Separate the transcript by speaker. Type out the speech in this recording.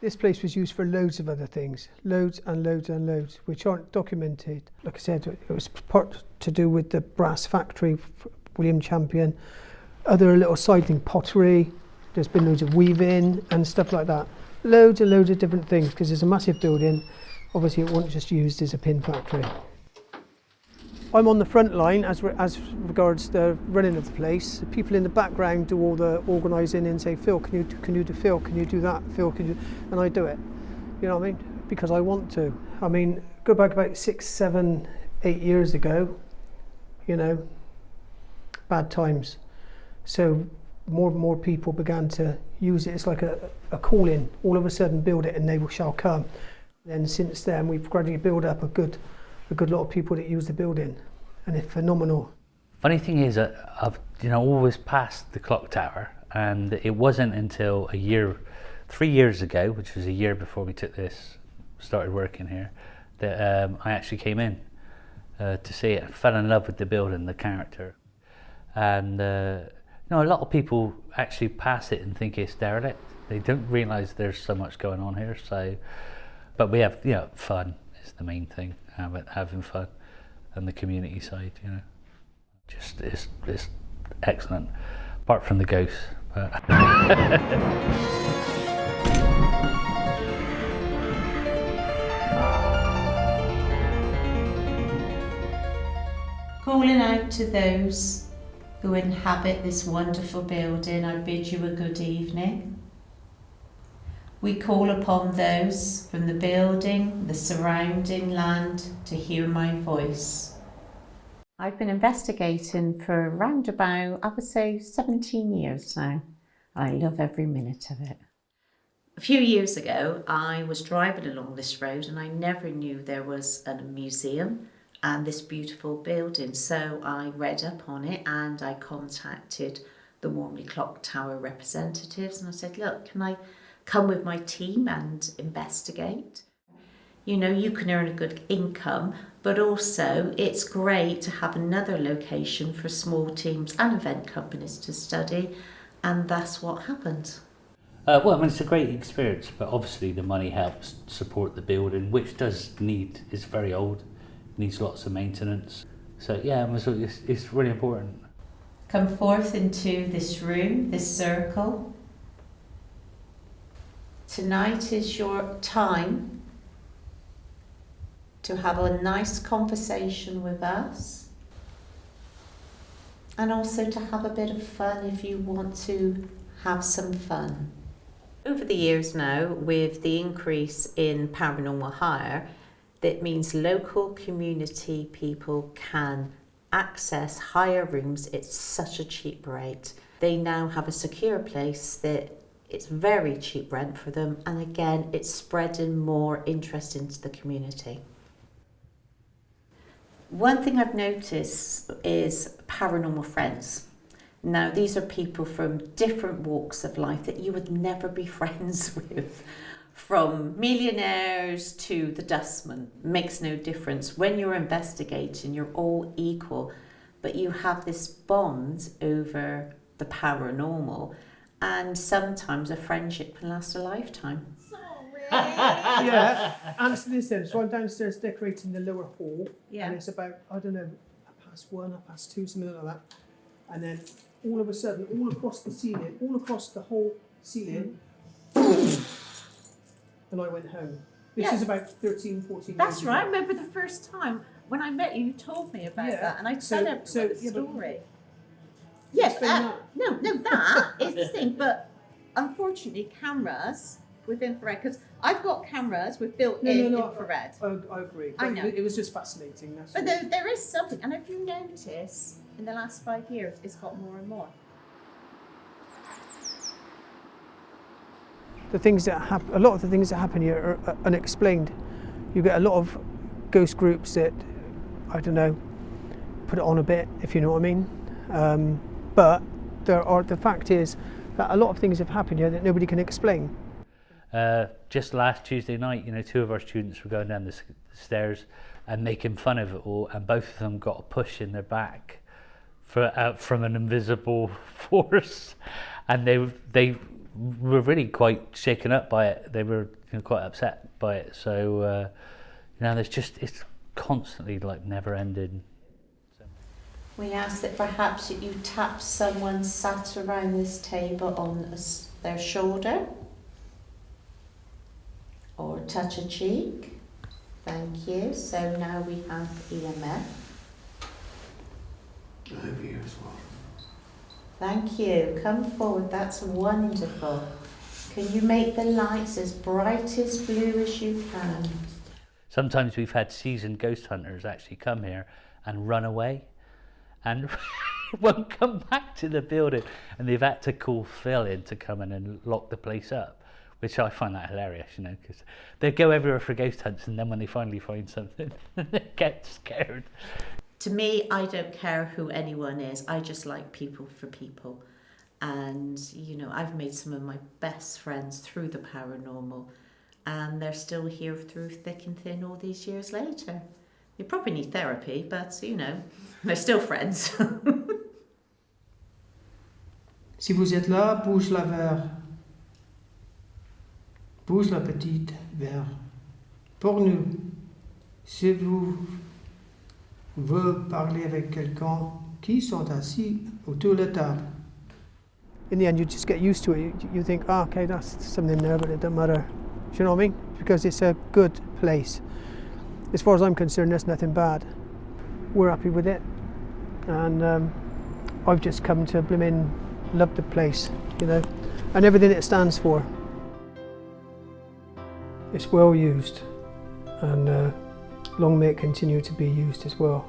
Speaker 1: This place was used for loads of other things, loads and loads and loads, which aren't documented. Like I said, it was part to do with the brass factory, William Champion, other little siding pottery. There's been loads of weaving and stuff like that. Loads and loads of different things, because it's a massive building. Obviously, it wasn't just used as a pin factory. I'm on the front line as regards the running of the place. The people in the background do all the organising and say, Phil, can you do Phil, can you do that? Phil, can you? And I do it. You know what I mean? Because I want to. I mean, go back about 6, 7, 8 years ago, you know, bad times. So more and more people began to use it. It's like a calling. All of a sudden, build it and they shall come. And since then, we've gradually built up a good lot of people that use the building, and it's phenomenal.
Speaker 2: Funny thing is, I've always passed the clock tower, and it wasn't until 3 years ago, which was a year before we started working here, that I actually came in to see it and fell in love with the building, the character. And a lot of people actually pass it and think it's derelict. They don't realise there's so much going on here. So, but we have, fun is the main thing. Having fun, and the community side, just it's excellent. Apart from the ghosts, but.
Speaker 3: Calling out to those who inhabit this wonderful building, I bid you a good evening. We call upon those from the building, the surrounding land, to hear my voice. I've been investigating for around about, I would say, 17 years now. I love every minute of it. A few years ago, I was driving along this road and I never knew there was a museum and this beautiful building. So I read up on it and I contacted the Warmley Clock Tower representatives and I said, look, can I come with my team and investigate? You can earn a good income, but also it's great to have another location for small teams and event companies to study, and that's what happened.
Speaker 2: It's a great experience, but obviously the money helps support the building, which is very old, needs lots of maintenance. So it's really important.
Speaker 3: Come forth into this room, this circle. Tonight is your time to have a nice conversation with us, and also to have a bit of fun if you want to have some fun. Over the years now, with the increase in paranormal hire, that means local community people can access hire rooms at such a cheap rate. They now have a secure place that it's very cheap rent for them, and again, it's spreading more interest into the community. One thing I've noticed is paranormal friends. Now, these are people from different walks of life that you would never be friends with. From millionaires to the dustman, makes no difference. When you're investigating, you're all equal, but you have this bond over the paranormal. And sometimes a friendship can last a lifetime.
Speaker 1: Sorry. Yeah, answer this then. So I'm downstairs decorating the lower hall. Yeah. And it's about, I don't know, 1:30, 2:30, something like that. And then all of a sudden, all across the ceiling, all across the whole ceiling, and I went home. This is about 13, 14
Speaker 4: That's
Speaker 1: years
Speaker 4: right.
Speaker 1: ago.
Speaker 4: I remember the first time when I met you, you told me about that, and I said the story. Yes, no, that is the thing, but unfortunately cameras with infrared, because I've got cameras with built-in infrared.
Speaker 1: I agree.
Speaker 4: I know.
Speaker 1: It was just fascinating. That's
Speaker 4: but there is something, and if you notice, in the last 5 years, it's got more and more.
Speaker 1: A lot of the things that happen here are unexplained. You get a lot of ghost groups that, I don't know, put it on a bit, if you know what I mean. But the fact is that a lot of things have happened here that nobody can explain.
Speaker 2: Just last Tuesday night, 2 of our students were going down the stairs and making fun of it all, and both of them got a push in their back from an invisible force, and they were really quite shaken up by it. They were quite upset by it. So it's constantly like never ending.
Speaker 3: We ask that perhaps you tap someone sat around this table on their shoulder or touch a cheek. Thank you. So now we have EMF.
Speaker 5: Over here as well.
Speaker 3: Thank you. Come forward. That's wonderful. Can you make the lights as bright as blue as you can?
Speaker 2: Sometimes we've had seasoned ghost hunters actually come here and run away and won't come back to the building, and they've had to call Phil in to come in and lock the place up, which I find that hilarious, because they go everywhere for ghost hunts, and then when they finally find something, they get scared.
Speaker 3: To me, I don't care who anyone is. I just like people for people. And, I've made some of my best friends through the paranormal, and they're still here through thick and thin all these years later. You probably need therapy, but, they're still friends.
Speaker 5: Si vous êtes là, bouge-la vers. Bouge la petite vers. Pour nous, si vous voulez parler avec quelqu'un qui sont assis autour de la table.
Speaker 1: In the end, you just get used to it. You think, oh, okay, that's something there, but it doesn't matter. Do you know what I mean? Because it's a good place. As far as I'm concerned, there's nothing bad. We're happy with it, and I've just come to love the place, and everything it stands for. It's well used, and long may it continue to be used as well.